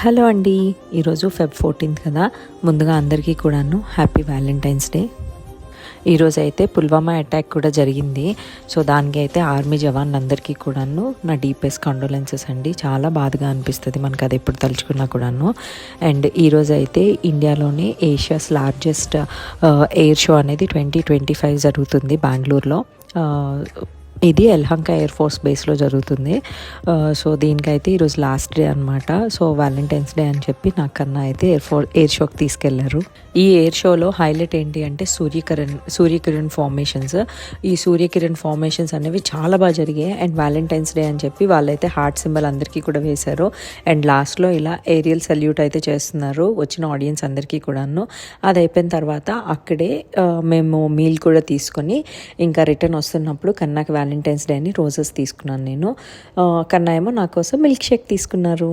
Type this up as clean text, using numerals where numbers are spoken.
Hello అండి, ఈరోజు Feb 14 కదా. ముందుగా అందరికీ కూడాను హ్యాపీ వ్యాలంటైన్స్ డే. ఈరోజు అయితే పుల్వామా అటాక్ కూడా జరిగింది. సో దానికి అయితే ఆర్మీ జవాన్లందరికీ కూడాను నా డీపెస్ట్ కండోలెన్సెస్ అండి. చాలా బాధగా అనిపిస్తుంది మనకు అది ఎప్పుడు తలుచుకున్నా కూడాను. అండ్ ఈరోజు అయితే ఇండియాలోనే ఏషియాస్ లార్జెస్ట్ ఎయిర్ షో అనేది 2025 జరుగుతుంది బెంగళూరులో. ఇది ఎల్హంక ఎయిర్ ఫోర్స్ బేస్లో జరుగుతుంది. సో దీనికైతే ఈరోజు లాస్ట్ డే అనమాట. సో వ్యాలంటైన్స్ డే అని చెప్పి నాకన్నా అయితే ఎయిర్ షోకి తీసుకెళ్లారు. ఈ ఎయిర్ షోలో హైలైట్ ఏంటి అంటే సూర్యకిరణ్ ఫార్మేషన్స్. ఈ సూర్యకిరణ్ ఫార్మేషన్స్ అనేవి చాలా బాగా జరిగాయి. అండ్ వ్యాలంటైన్స్ డే అని చెప్పి వాళ్ళైతే హార్ట్ సింబల్ అందరికీ కూడా వేశారు. అండ్ లాస్ట్లో ఇలా ఏరియల్ సల్యూట్ అయితే చేస్తున్నారు వచ్చిన ఆడియన్స్ అందరికీ కూడాను. అది అయిపోయిన తర్వాత అక్కడే మేము మీల్ కూడా తీసుకొని ఇంకా రిటర్న్ వస్తున్నప్పుడు కన్నాకి వ్యాలంటైన్స్ డే అని రోజెస్ తీసుకున్నాను నేను. కన్నా ఏమో నా కోసం మిల్క్ షేక్ తీసుకున్నారు.